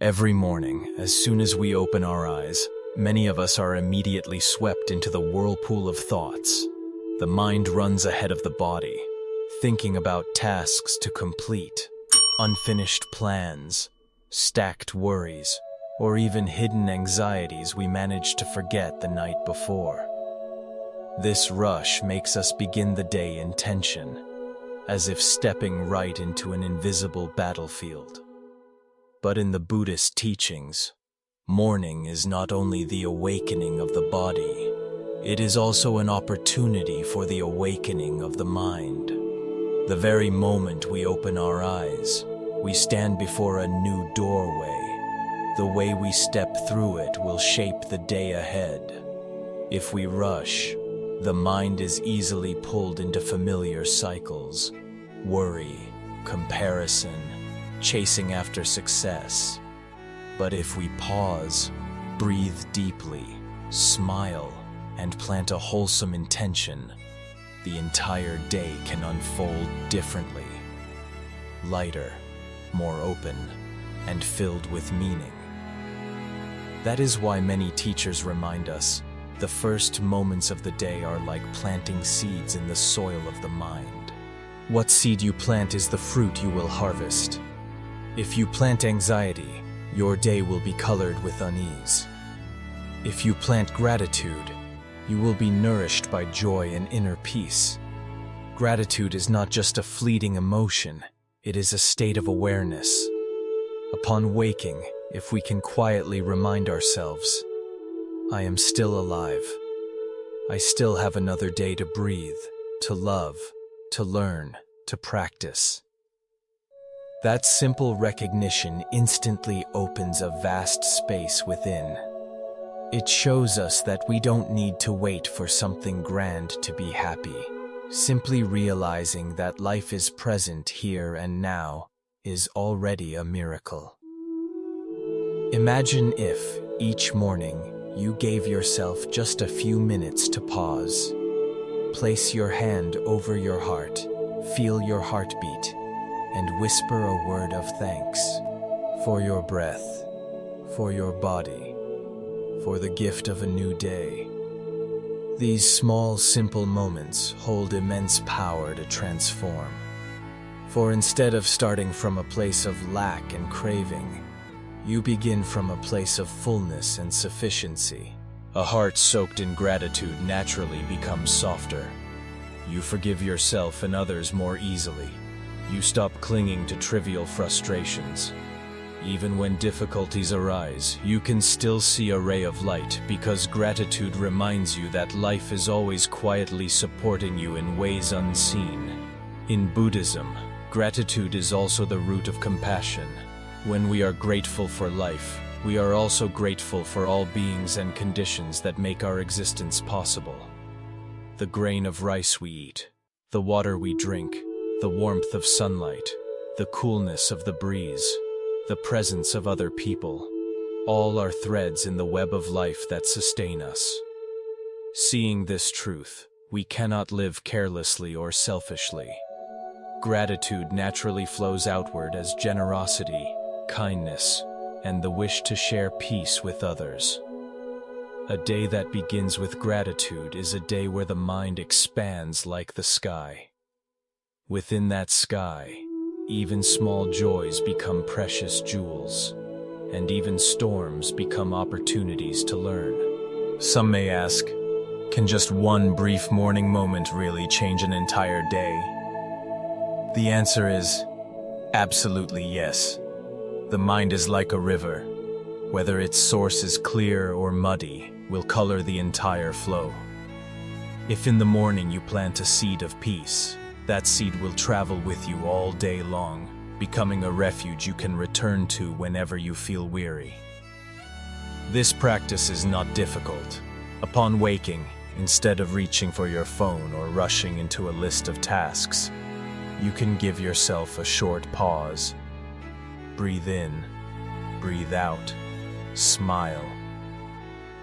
Every morning, as soon as we open our eyes, many of us are immediately swept into the whirlpool of thoughts. The mind runs ahead of the body, thinking about tasks to complete, unfinished plans, stacked worries, or even hidden anxieties we managed to forget the night before. This rush makes us begin the day in tension, as if stepping right into an invisible battlefield. But in the Buddhist teachings, morning is not only the awakening of the body, it is also an opportunity for the awakening of the mind. The very moment we open our eyes, we stand before a new doorway. The way we step through it will shape the day ahead. If we rush, the mind is easily pulled into familiar cycles: worry, comparison, chasing after success. But if we pause, breathe deeply, smile, and plant a wholesome intention, the entire day can unfold differently, lighter, more open, and filled with meaning. That is why many teachers remind us the first moments of the day are like planting seeds in the soil of the mind. What seed you plant is the fruit you will harvest. If you plant anxiety, your day will be colored with unease. If you plant gratitude, you will be nourished by joy and inner peace. Gratitude is not just a fleeting emotion, it is a state of awareness. Upon waking, if we can quietly remind ourselves, I am still alive. I still have another day to breathe, to love, to learn, to practice. That simple recognition instantly opens a vast space within. It shows us that we don't need to wait for something grand to be happy. Simply realizing that life is present here and now is already a miracle. Imagine if, each morning, you gave yourself just a few minutes to pause. Place your hand over your heart, feel your heartbeat, and whisper a word of thanks for your breath, for your body, for the gift of a new day. These small, simple moments hold immense power to transform. For instead of starting from a place of lack and craving, you begin from a place of fullness and sufficiency. A heart soaked in gratitude naturally becomes softer. You forgive yourself and others more easily. You stop clinging to trivial frustrations. Even when difficulties arise, you can still see a ray of light because gratitude reminds you that life is always quietly supporting you in ways unseen. In Buddhism, gratitude is also the root of compassion. When we are grateful for life, we are also grateful for all beings and conditions that make our existence possible. The grain of rice we eat, the water we drink, the warmth of sunlight, the coolness of the breeze, the presence of other people, all are threads in the web of life that sustain us. Seeing this truth, we cannot live carelessly or selfishly. Gratitude naturally flows outward as generosity, kindness, and the wish to share peace with others. A day that begins with gratitude is a day where the mind expands like the sky. Within that sky, even small joys become precious jewels, and even storms become opportunities to learn. Some may ask, can just one brief morning moment really change an entire day? The answer is absolutely yes. The mind is like a river. Whether its source is clear or muddy, will color the entire flow. If in the morning you plant a seed of peace, that seed will travel with you all day long, becoming a refuge you can return to whenever you feel weary. This practice is not difficult. Upon waking, instead of reaching for your phone or rushing into a list of tasks, you can give yourself a short pause. Breathe in, breathe out, smile.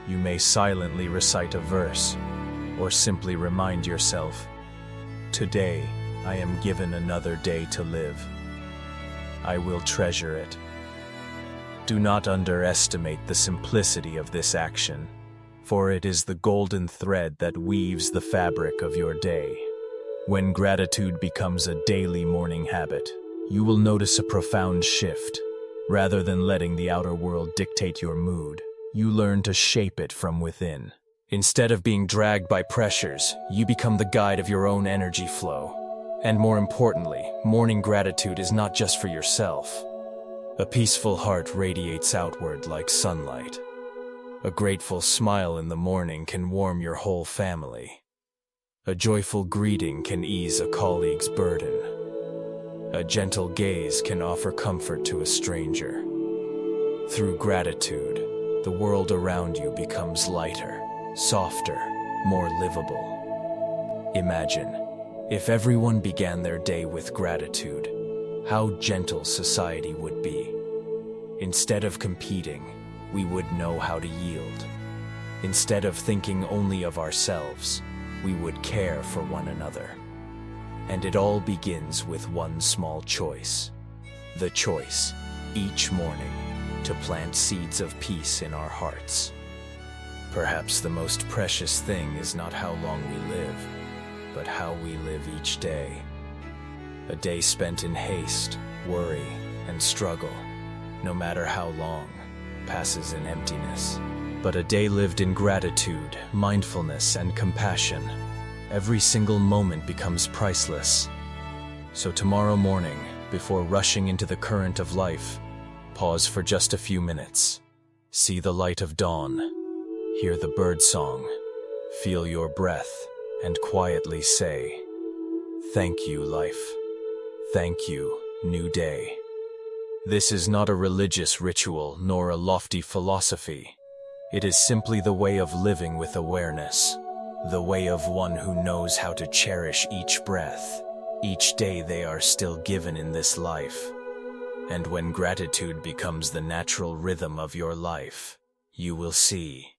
You may silently recite a verse, or simply remind yourself, today, I am given another day to live. I will treasure it. Do not underestimate the simplicity of this action, for it is the golden thread that weaves the fabric of your day. When gratitude becomes a daily morning habit, you will notice a profound shift. Rather than letting the outer world dictate your mood, you learn to shape it from within. Instead of being dragged by pressures, you become the guide of your own energy flow. And more importantly, morning gratitude is not just for yourself. A peaceful heart radiates outward like sunlight. A grateful smile in the morning can warm your whole family. A joyful greeting can ease a colleague's burden. A gentle gaze can offer comfort to a stranger. Through gratitude, the world around you becomes lighter, softer, more livable. Imagine, if everyone began their day with gratitude, how gentle society would be. Instead of competing, we would know how to yield. Instead of thinking only of ourselves, we would care for one another. And it all begins with one small choice. The choice, each morning, to plant seeds of peace in our hearts. Perhaps the most precious thing is not how long we live, but how we live each day. A day spent in haste, worry, and struggle, no matter how long, passes in emptiness. But a day lived in gratitude, mindfulness, and compassion, every single moment becomes priceless. So tomorrow morning, before rushing into the current of life, pause for just a few minutes. See the light of dawn, hear the bird song, feel your breath, and quietly say, "Thank you, life. Thank you, new day." This is not a religious ritual nor a lofty philosophy. It is simply the way of living with awareness, the way of one who knows how to cherish each breath, each day they are still given in this life. And when gratitude becomes the natural rhythm of your life, you will see,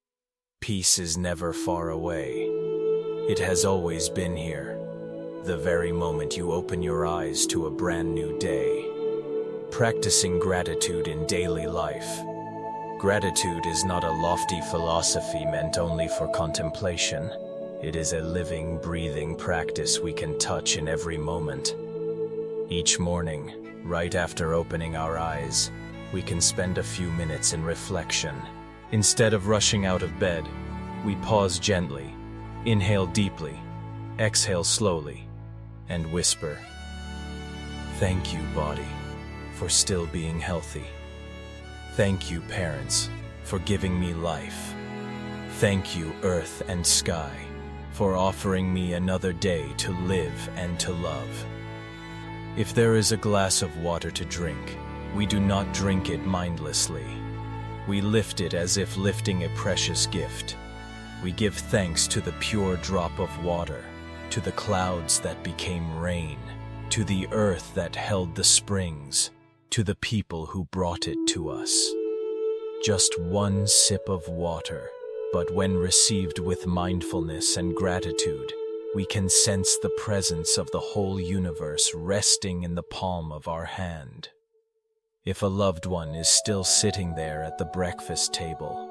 peace is never far away. It has always been here, the very moment you open your eyes to a brand new day. Practicing gratitude in daily life. Gratitude is not a lofty philosophy meant only for contemplation. It is a living, breathing practice we can touch in every moment. Each morning, right after opening our eyes, we can spend a few minutes in reflection. Instead of rushing out of bed, we pause gently, inhale deeply, exhale slowly, and whisper, "Thank you, body, for still being healthy. Thank you, parents, for giving me life. Thank you, earth and sky, for offering me another day to live and to love." If there is a glass of water to drink, we do not drink it mindlessly. We lift it as if lifting a precious gift. We give thanks to the pure drop of water, to the clouds that became rain, to the earth that held the springs, to the people who brought it to us. Just one sip of water, but when received with mindfulness and gratitude, we can sense the presence of the whole universe resting in the palm of our hand. If a loved one is still sitting there at the breakfast table,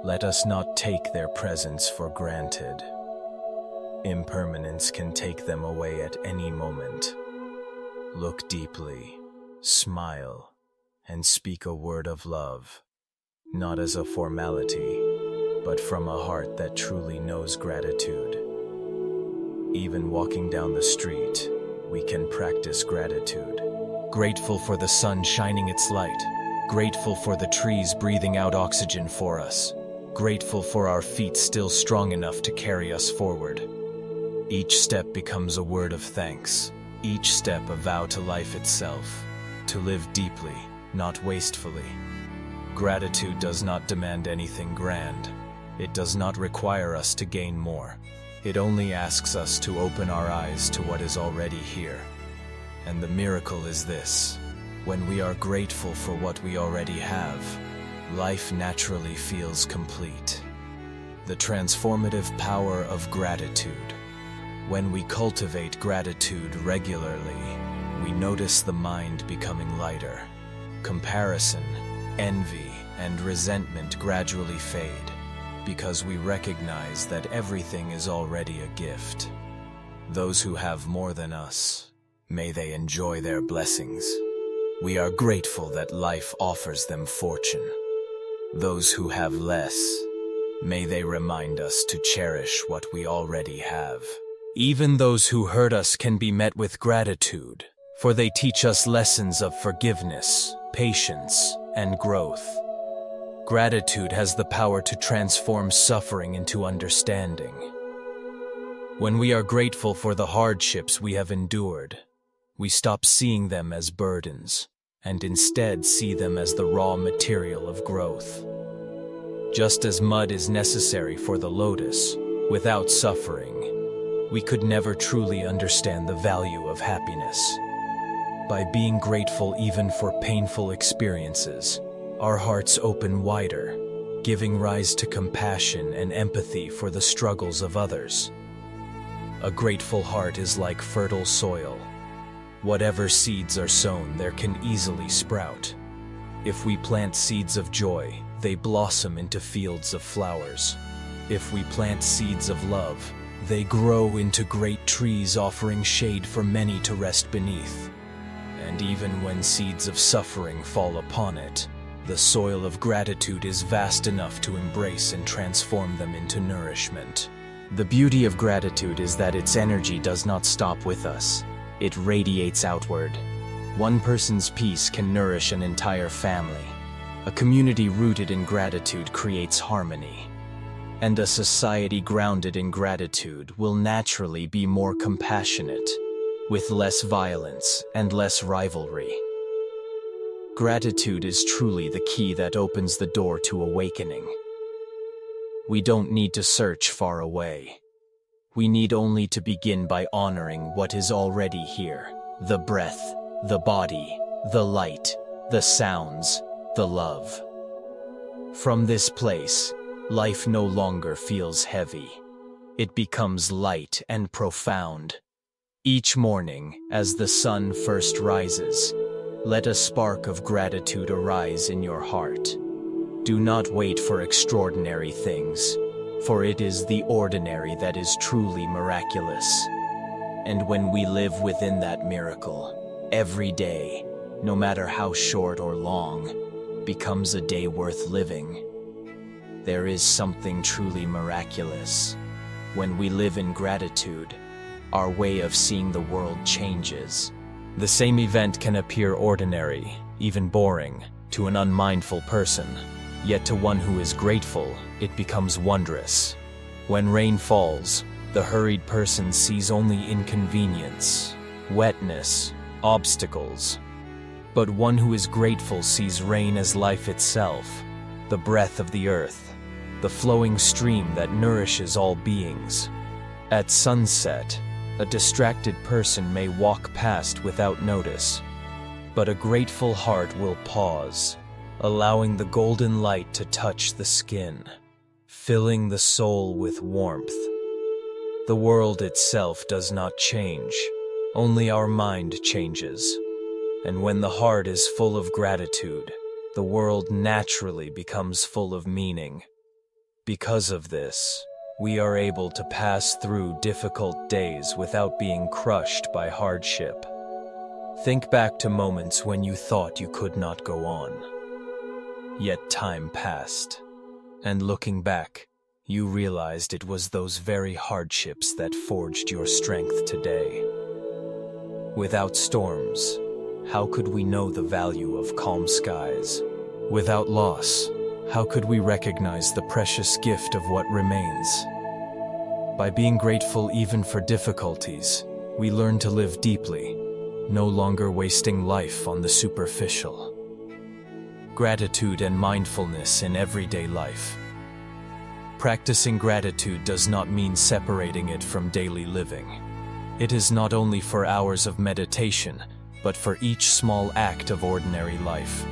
let us not take their presence for granted. Impermanence can take them away at any moment. Look deeply, smile, and speak a word of love, not as a formality, but from a heart that truly knows gratitude. Even walking down the street, we can practice gratitude. Grateful for the sun shining its light, grateful for the trees breathing out oxygen for us, grateful for our feet still strong enough to carry us forward. Each step becomes a word of thanks, each step a vow to life itself, to live deeply, not wastefully. Gratitude does not demand anything grand. It does not require us to gain more. It only asks us to open our eyes to what is already here. And the miracle is this: when we are grateful for what we already have, life naturally feels complete. The transformative power of gratitude. When we cultivate gratitude regularly, we notice the mind becoming lighter. Comparison, Envy and resentment gradually fade because we recognize that everything is already a gift. Those who have more than us, may they enjoy their blessings. We are grateful that life offers them fortune. Those who have less, may they remind us to cherish what we already have. Even those who hurt us can be met with gratitude, for they teach us lessons of forgiveness, patience, and growth. Gratitude has the power to transform suffering into understanding. When we are grateful for the hardships we have endured, we stop seeing them as burdens, and instead see them as the raw material of growth. Just as mud is necessary for the lotus, without suffering, we could never truly understand the value of happiness. By being grateful even for painful experiences, our hearts open wider, giving rise to compassion and empathy for the struggles of others. A grateful heart is like fertile soil. Whatever seeds are sown, there can easily sprout. If we plant seeds of joy, they blossom into fields of flowers. If we plant seeds of love, they grow into great trees offering shade for many to rest beneath. And even when seeds of suffering fall upon it, the soil of gratitude is vast enough to embrace and transform them into nourishment. The beauty of gratitude is that its energy does not stop with us. It radiates outward. One person's peace can nourish an entire family. A community rooted in gratitude creates harmony. And a society grounded in gratitude will naturally be more compassionate, with less violence and less rivalry. Gratitude is truly the key that opens the door to awakening. We don't need to search far away. We need only to begin by honoring what is already here: the breath, the body, the light, the sounds, the love. From this place, life no longer feels heavy. It becomes light and profound. Each morning, as the sun first rises, let a spark of gratitude arise in your heart. Do not wait for extraordinary things, for it is the ordinary that is truly miraculous. And when we live within that miracle, every day, no matter how short or long, becomes a day worth living. There is something truly miraculous. When we live in gratitude, our way of seeing the world changes. The same event can appear ordinary, even boring, to an unmindful person. Yet to one who is grateful, it becomes wondrous. When rain falls, the hurried person sees only inconvenience, wetness, obstacles. But one who is grateful sees rain as life itself, the breath of the earth, the flowing stream that nourishes all beings. At sunset, a distracted person may walk past without notice, but a grateful heart will pause, allowing the golden light to touch the skin, filling the soul with warmth. The world itself does not change, only our mind changes. And when the heart is full of gratitude, the world naturally becomes full of meaning. Because of this, we are able to pass through difficult days without being crushed by hardship. Think back to moments when you thought you could not go on. Yet time passed, and looking back, you realized it was those very hardships that forged your strength today. Without storms, how could we know the value of calm skies? Without loss, how could we recognize the precious gift of what remains? By being grateful even for difficulties, we learn to live deeply, no longer wasting life on the superficial. Gratitude and mindfulness in everyday life. Practicing gratitude does not mean separating it from daily living. It is not only for hours of meditation, but for each small act of ordinary life.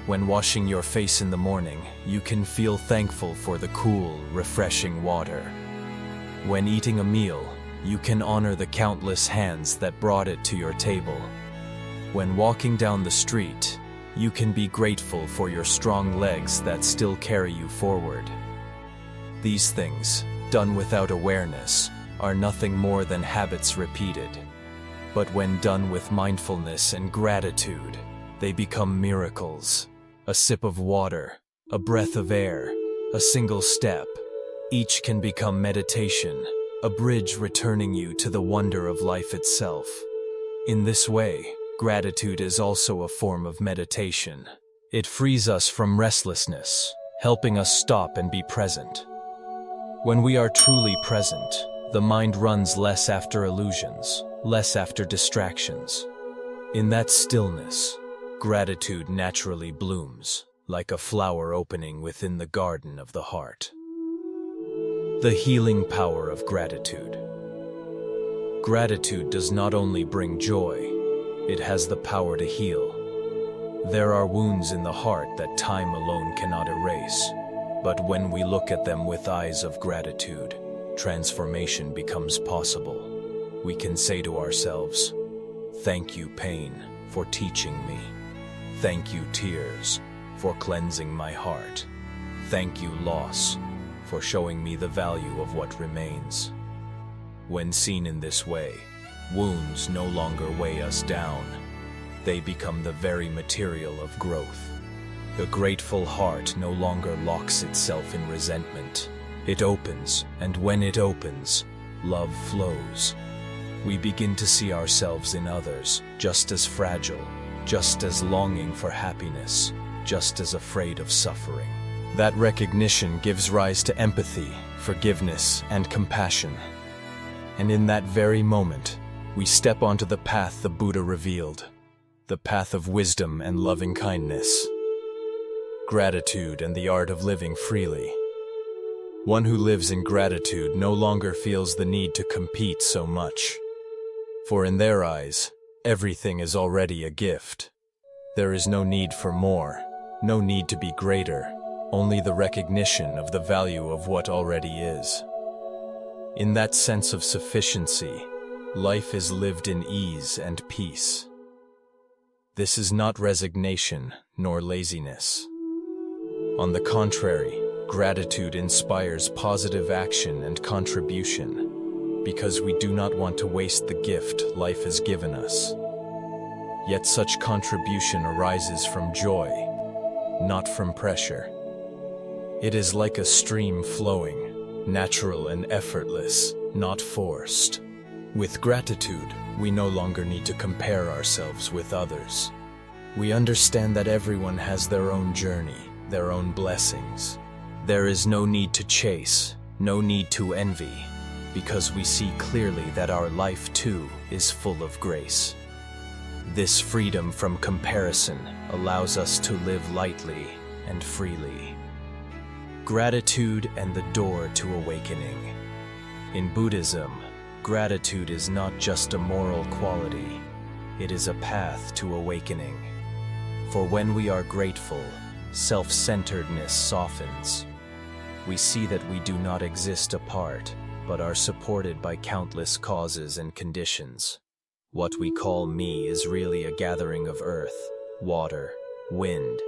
When washing your face in the morning, you can feel thankful for the cool, refreshing water. When eating a meal, you can honor the countless hands that brought it to your table. When walking down the street, You can be grateful for your strong legs that still carry you forward. These things, done without awareness, are nothing more than habits repeated. But when done with mindfulness and gratitude, they become miracles. A sip of water, a breath of air, a single step. Each can become meditation, a bridge returning you to the wonder of life itself. In this way, gratitude is also a form of meditation. It frees us from restlessness, helping us stop and be present. When we are truly present, the mind runs less after illusions, less after distractions. In that stillness, gratitude naturally blooms, like a flower opening within the garden of the heart. The healing power of gratitude. Gratitude does not only bring joy, it has the power to heal. There are wounds in the heart that time alone cannot erase, but when we look at them with eyes of gratitude, transformation becomes possible. We can say to ourselves, "Thank you, pain, for teaching me. Thank you, tears, for cleansing my heart. Thank you, loss, for showing me the value of what remains." When seen in this way, wounds no longer weigh us down. They become the very material of growth. The grateful heart no longer locks itself in resentment. It opens, and when it opens, love flows. We begin to see ourselves in others, just as fragile, just as longing for happiness, just as afraid of suffering. That recognition gives rise to empathy, forgiveness, and compassion. And in that very moment, we step onto the path the Buddha revealed, the path of wisdom and loving kindness. Gratitude and the art of living freely. One who lives in gratitude no longer feels the need to compete so much. For in their eyes, everything is already a gift. There is no need for more, no need to be greater, only the recognition of the value of what already is. In that sense of sufficiency, life is lived in ease and peace. This is not resignation nor laziness. On the contrary, gratitude inspires positive action and contribution, because we do not want to waste the gift life has given us. Yet such contribution arises from joy, not from pressure. It is like a stream flowing, natural and effortless, not forced. With gratitude, we no longer need to compare ourselves with others. We understand that everyone has their own journey, their own blessings. There is no need to chase, no need to envy, because we see clearly that our life too is full of grace. This freedom from comparison allows us to live lightly and freely. Gratitude and the door to awakening. In Buddhism, gratitude is not just a moral quality, it is a path to awakening. For when we are grateful, self-centeredness softens. We see that we do not exist apart, but are supported by countless causes and conditions. What we call me is really a gathering of earth, water, wind,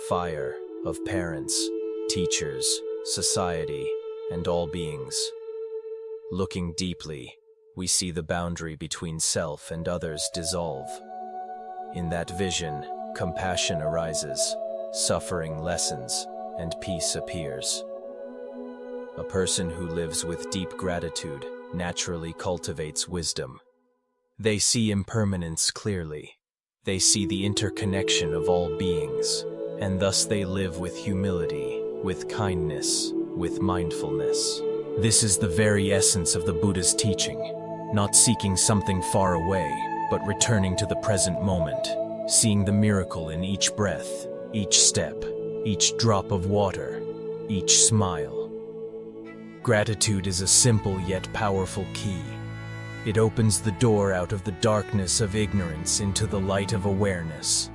fire, of parents, teachers, society, and all beings. Looking deeply, we see the boundary between self and others dissolve. In that vision, compassion arises, suffering lessens, and peace appears. A person who lives with deep gratitude naturally cultivates wisdom. They see impermanence clearly. They see the interconnection of all beings, and thus they live with humility, with kindness, with mindfulness. This is the very essence of the Buddha's teaching, not seeking something far away, but returning to the present moment, seeing the miracle in each breath, each step, each drop of water, each smile. Gratitude is a simple yet powerful key. It opens the door out of the darkness of ignorance into the light of awareness.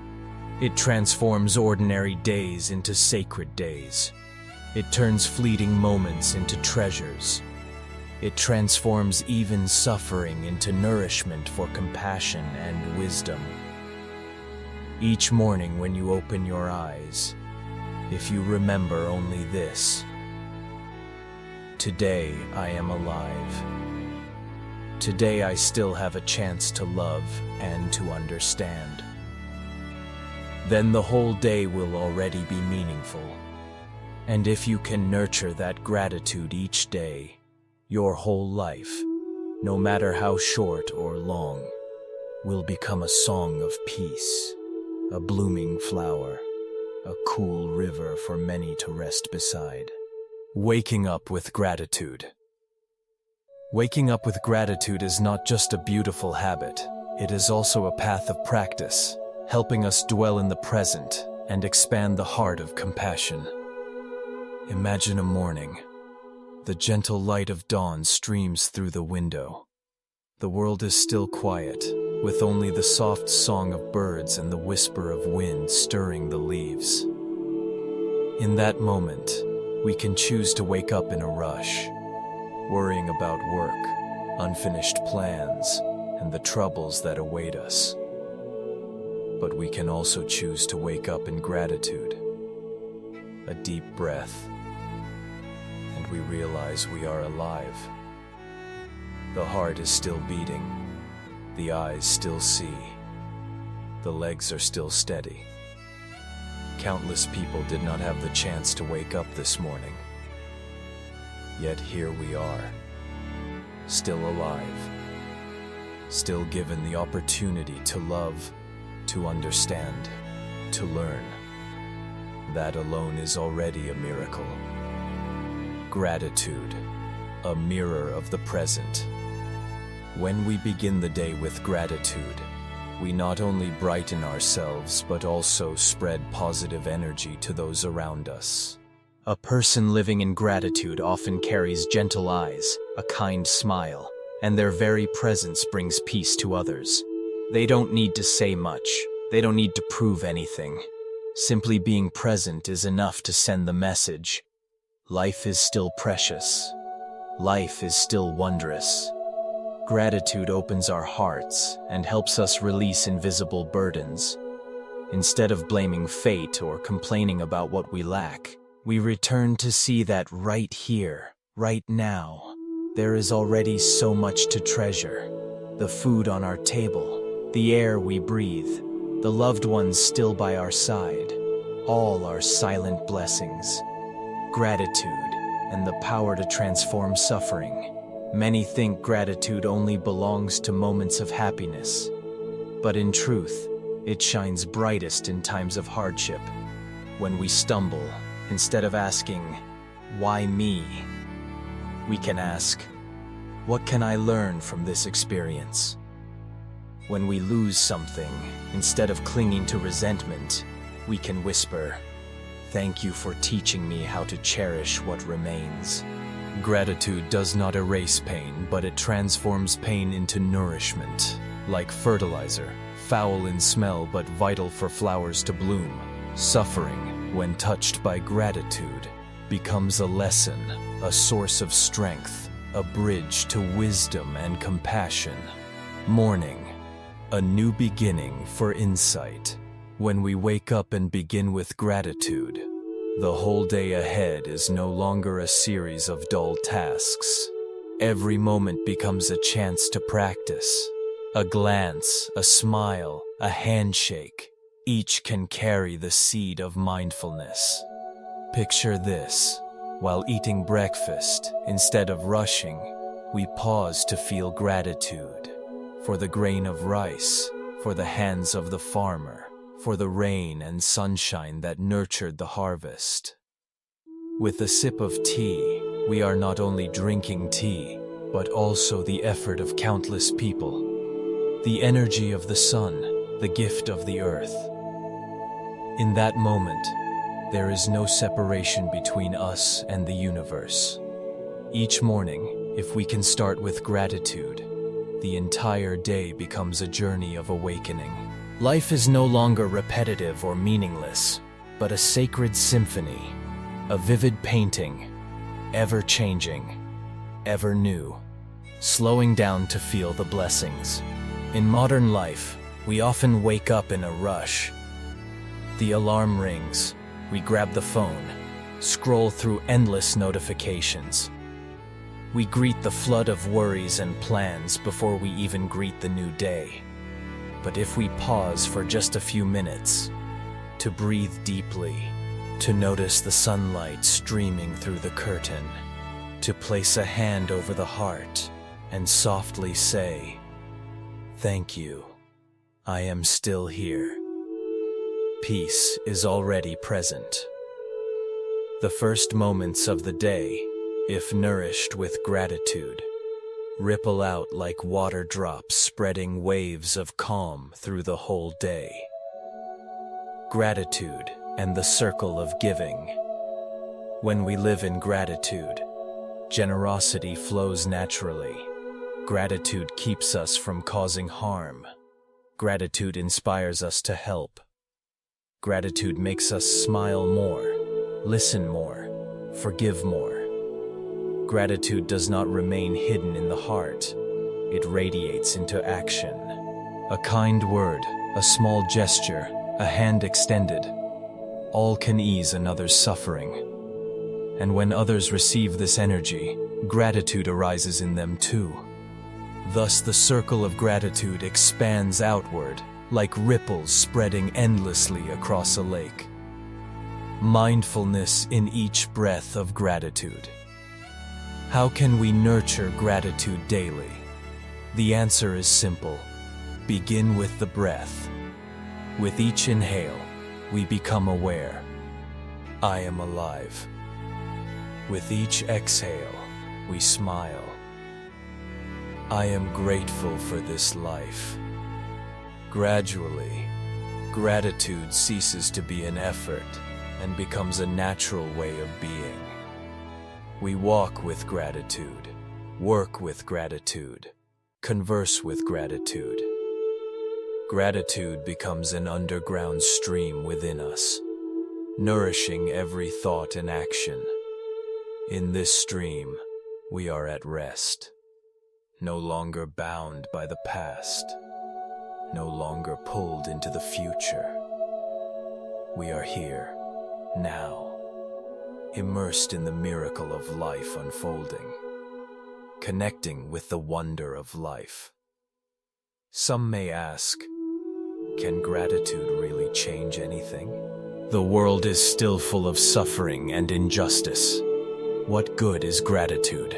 It transforms ordinary days into sacred days. It turns fleeting moments into treasures. It transforms even suffering into nourishment for compassion and wisdom. Each morning when you open your eyes, if you remember only this: today I am alive. Today I still have a chance to love and to understand. Then the whole day will already be meaningful. And if you can nurture that gratitude each day, your whole life, no matter how short or long, will become a song of peace, a blooming flower, a cool river for many to rest beside. Waking up with gratitude. Waking up with gratitude is not just a beautiful habit, it is also a path of practice, helping us dwell in the present and expand the heart of compassion. Imagine a morning. The gentle light of dawn streams through the window. The world is still quiet, with only the soft song of birds and the whisper of wind stirring the leaves. In that moment, we can choose to wake up in a rush, worrying about work, unfinished plans, and the troubles that await us. But we can also choose to wake up in gratitude. A deep breath, and we realize we are alive. The heart is still beating, the eyes still see, the legs are still steady. Countless people did not have the chance to wake up this morning. Yet here we are, still alive, still given the opportunity to love, to understand, to learn. That alone is already a miracle. Gratitude, a mirror of the present. When we begin the day with gratitude, we not only brighten ourselves but also spread positive energy to those around us. A person living in gratitude often carries gentle eyes, a kind smile, and their very presence brings peace to others. They don't need to say much. They don't need to prove anything. Simply being present is enough to send the message. Life is still precious. Life is still wondrous. Gratitude opens our hearts and helps us release invisible burdens. Instead of blaming fate or complaining about what we lack, we return to see that right here, right now, there is already so much to treasure. The food on our table, the air we breathe, the loved ones still by our side, all are silent blessings. Gratitude and the power to transform suffering. Many think gratitude only belongs to moments of happiness, but in truth, it shines brightest in times of hardship. When we stumble, instead of asking, "Why me?" we can ask, "What can I learn from this experience?" When we lose something, instead of clinging to resentment, we can whisper, "Thank you for teaching me how to cherish what remains." Gratitude does not erase pain, but it transforms pain into nourishment. Like fertilizer, foul in smell but vital for flowers to bloom. Suffering, when touched by gratitude, becomes a lesson, a source of strength, a bridge to wisdom and compassion. Morning, a new beginning for insight. When we wake up and begin with gratitude, the whole day ahead is no longer a series of dull tasks. Every moment becomes a chance to practice. A glance, a smile, a handshake, each can carry the seed of mindfulness. Picture this. While eating breakfast, instead of rushing, we pause to feel gratitude for the grain of rice, for the hands of the farmer, for the rain and sunshine that nurtured the harvest. With a sip of tea, we are not only drinking tea, but also the effort of countless people, the energy of the sun, the gift of the earth. In that moment, there is no separation between us and the universe. Each morning, if we can start with gratitude, the entire day becomes a journey of awakening. Life is no longer repetitive or meaningless, but a sacred symphony, a vivid painting, ever-changing, ever new, slowing down to feel the blessings. In modern life, we often wake up in a rush, The alarm rings. We grab the phone, scroll through endless notifications. We greet the flood of worries and plans before we even greet the new day. But if we pause for just a few minutes, to breathe deeply, to notice the sunlight streaming through the curtain, to place a hand over the heart and softly say, "Thank you, I am still here," peace is already present. The first moments of the day, if nourished with gratitude, ripple out like water drops spreading waves of calm through the whole day. Gratitude and the circle of giving. When we live in gratitude, generosity flows naturally. Gratitude keeps us from causing harm. Gratitude inspires us to help. Gratitude makes us smile more, listen more, forgive more. Gratitude does not remain hidden in the heart. It radiates into action. A kind word, a small gesture, a hand extended, all can ease another's suffering. And when others receive this energy, gratitude arises in them too. Thus the circle of gratitude expands outward, like ripples spreading endlessly across a lake. Mindfulness in each breath of gratitude. How can we nurture gratitude daily? The answer is simple. Begin with the breath. With each inhale, we become aware. I am alive. With each exhale, we smile. I am grateful for this life. Gradually, gratitude ceases to be an effort and becomes a natural way of being. We walk with gratitude, work with gratitude, converse with gratitude. Gratitude becomes an underground stream within us, nourishing every thought and action. In this stream, we are at rest, no longer bound by the past, no longer pulled into the future. We are here, now, immersed in the miracle of life unfolding, connecting with the wonder of life. Some may ask, can gratitude really change anything? The world is still full of suffering and injustice. What good is gratitude?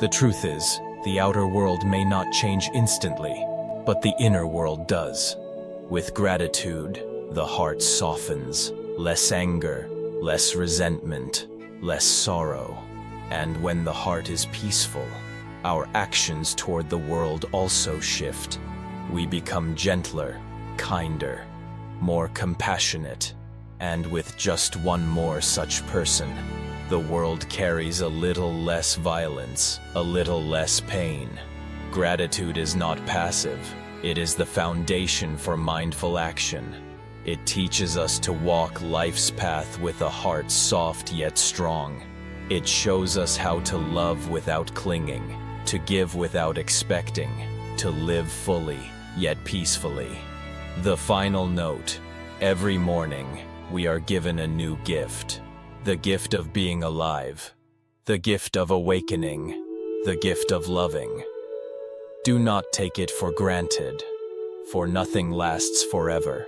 The truth is, the outer world may not change instantly, but the inner world does. With gratitude, the heart softens, less anger, less resentment, less sorrow. And when the heart is peaceful, our actions toward the world also shift. We become gentler, kinder, more compassionate, and with just one more such person, the world carries a little less violence, a little less pain. Gratitude is not passive. It is the foundation for mindful action. It teaches us to walk life's path with a heart soft yet strong. It shows us how to love without clinging, to give without expecting, to live fully, yet peacefully. The final note: every morning, we are given a new gift. The gift of being alive. The gift of awakening. The gift of loving. Do not take it for granted, for nothing lasts forever.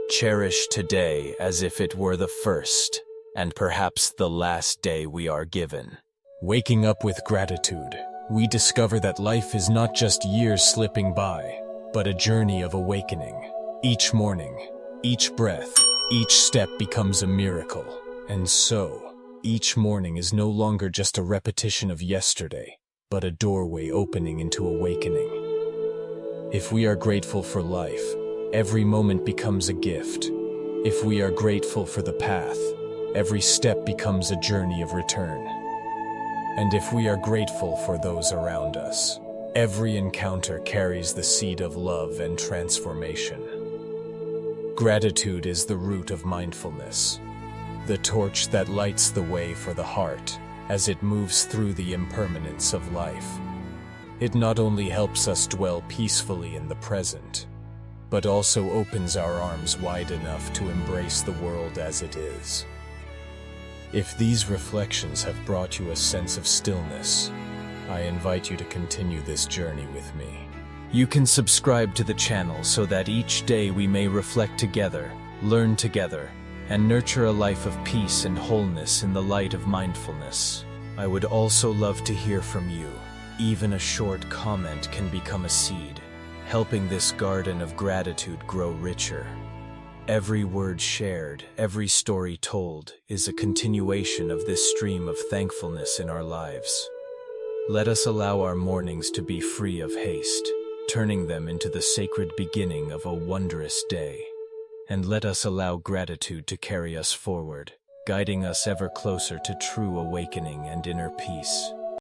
Cherish today as if it were the first, and perhaps the last day we are given. Waking up with gratitude, we discover that life is not just years slipping by, but a journey of awakening. Each morning, each breath, each step becomes a miracle. And so, each morning is no longer just a repetition of yesterday, but a doorway opening into awakening. If we are grateful for life, every moment becomes a gift. If we are grateful for the path, every step becomes a journey of return. And if we are grateful for those around us, every encounter carries the seed of love and transformation. Gratitude is the root of mindfulness, the torch that lights the way for the heart as it moves through the impermanence of life. It not only helps us dwell peacefully in the present, but also opens our arms wide enough to embrace the world as it is. If these reflections have brought you a sense of stillness, I invite you to continue this journey with me. You can subscribe to the channel so that each day we may reflect together, learn together, and nurture a life of peace and wholeness in the light of mindfulness. I would also love to hear from you. Even a short comment can become a seed, helping this garden of gratitude grow richer. Every word shared, every story told, is a continuation of this stream of thankfulness in our lives. Let us allow our mornings to be free of haste, turning them into the sacred beginning of a wondrous day. And let us allow gratitude to carry us forward, guiding us ever closer to true awakening and inner peace.